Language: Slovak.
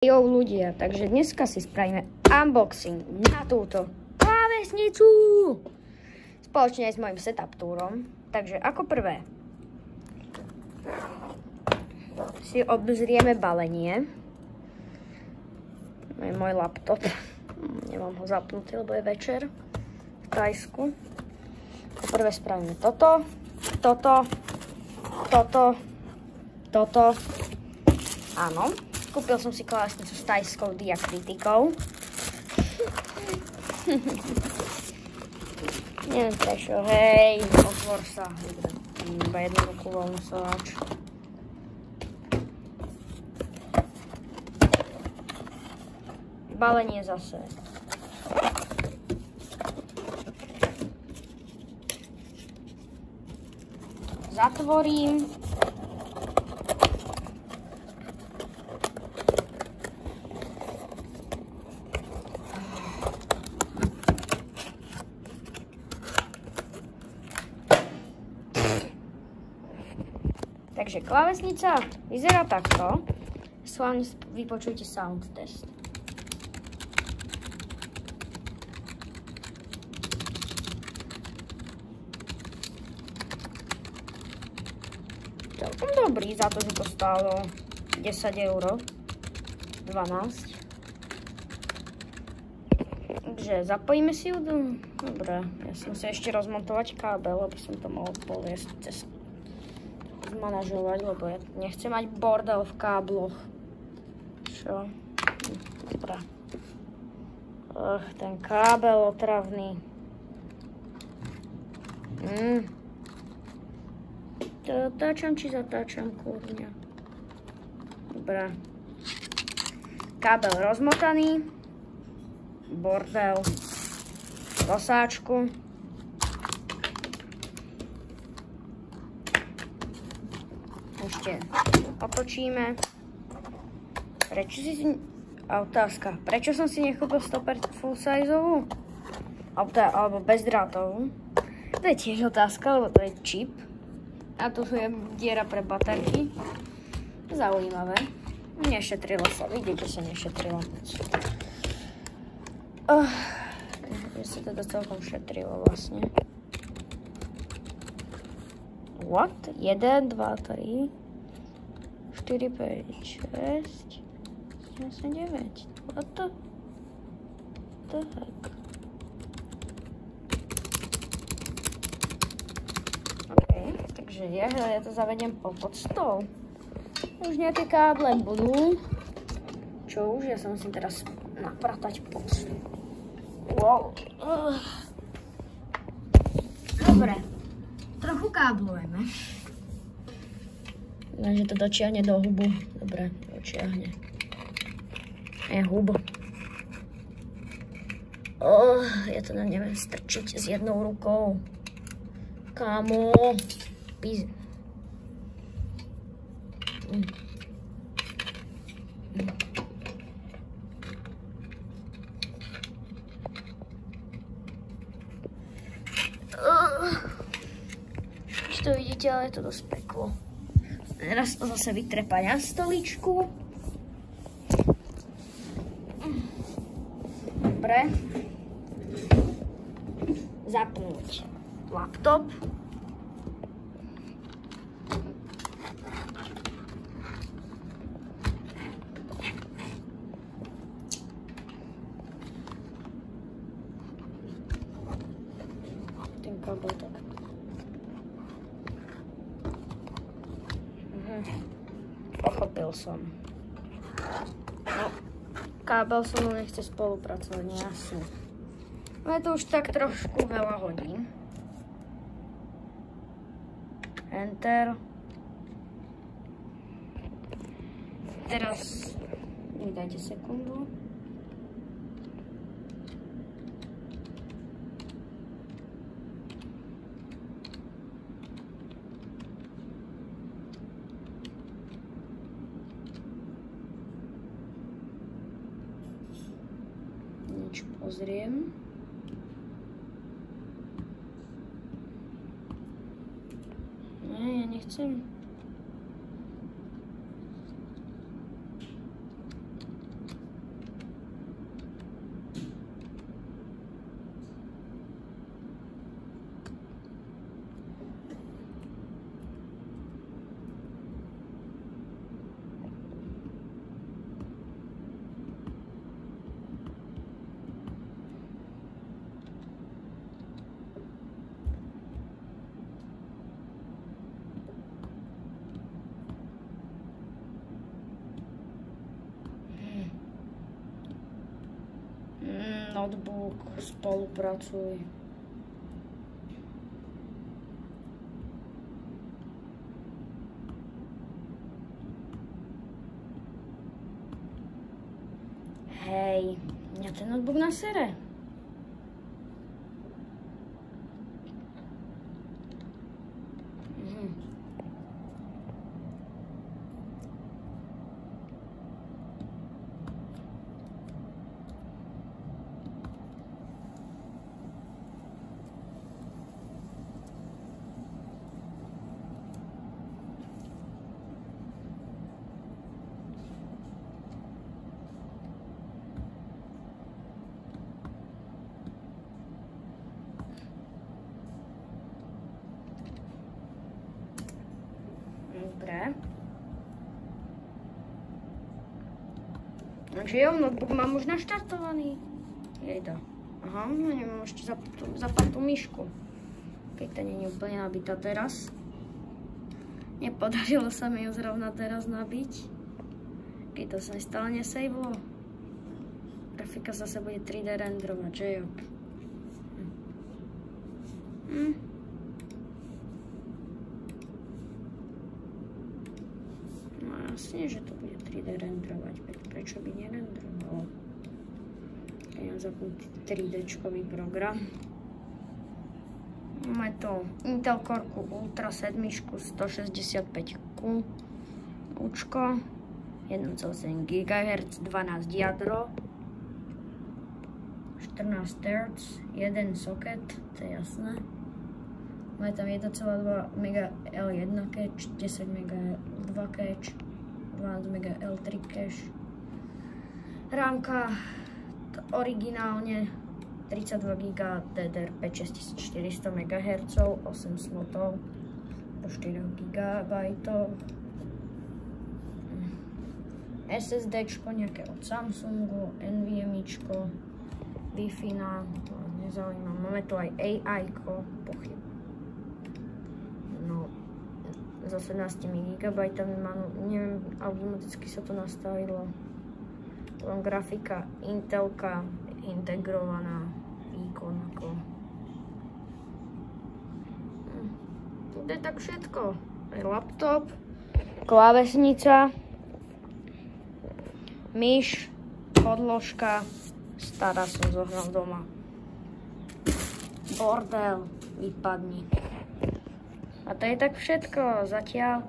Jo ľudia, takže dneska si spravíme unboxing na túto klávesnicu spoločne s mojím setup túrom. Takže ako prvé si obzrieme balenie. Je môj laptop, nemám ho zapnutý, lebo je večer v Tajsku. Ako prvé spravíme toto, áno. Kúpil som si klávesnicu s tajskou diakritikou. Neviem prečo, hej, otvor sa. Iba jednu ruku voľnú sováč. Balenie zase. Zatvorím. Takže klávesnica vyzerá takto. Schválne vypočujte sound test. Celkom dobrý za to, že to stálo 10 €. 12. Takže zapojíme si ju. Dobre, ja som si ešte rozmontovať kábel, aby som to mohol poliesť cez zmanažovať, lebo ja nechcem mať bordel v kábloch. Čo? Dobre. Ten kábel otravný. Zatáčam či zatáčam, kurňa. Dobre. Kábel rozmotaný. Bordel. Rosáčku. Ešte otočíme. Otázka. Prečo som si nekúpil 100% full sizeovú? Alebo bezdrátovú? To je tiež otázka, lebo to je čip. A tu je diera pre baterky. Zaujímavé. Nešetrilo sa. Vidíte, že sa nešetrilo moc. Že sa to celkom šetrilo vlastne. What? 1, 2, 3, 4, 5, 6, 7, 9. What the heck? OK, takže ja to zavediem pod stôl. Už nejaké káble budú. Čo už? Ja sa musím teraz napratať pod stôl. Wow. Dobre. Trochu káblujeme. Lenže to dočiahne do hubu. Dobre, dočiahne. Je hub. Ja to neviem strčiť s jednou rukou. Kámo. To vidíte, ale je to dosť peklo. Teraz to zase vytrepať na stoličku. Dobre. Zapnúť laptop. Ten kábel tak. Pochopil som. No, kábel so mnou nechce spolupracovať, jasne. No je to už tak trošku veľa hodín. Enter. Teraz mi dajte sekundu. Pozriem. Nie, ja nechcem. Notebook, spolupracuj. Hej, mňa ten notebook nasere. Dobre. Takže jo, notebook mám už naštartovaný. Jejda. Aha, no nemám ešte zapnutú myšku. Keď to nie je úplne nabitá teraz. Nepodarilo sa mi ju zrovna teraz nabiť. Keď to sa mi stále nesejvlo. Grafika zase bude 3D renderovať, že jo? No jasne, že to bude 3D renderovať. Prečo by nerendrovalo? Keď mám zapnutý 3D-čkový program. Máme to Intel Core Ultra 7 165Q Učko 1,7 GHz 12 jadro 14 Hz 1 socket, to je jasné. Máme tam 1,2 MB L1 cache, 10 MB L2 cache, 12 MB L3 cache. Rámka originálne 32 GB DDR5 6400 MHz, 8 slotov po 4 GB. SSD nejaké od Samsungu, NVMe, Wi-Fi nezaujíma. Máme tu aj AI-ko, pochyb. No, so 17 GB, neviem, automaticky sa to nastavilo. Potom grafika Intelka, integrovaná výkon ako. To je tak všetko. Aj laptop, klávesnica, myš, podložka, stará som zohral doma. Bordel, vypadni. A to je tak všetko zatiaľ.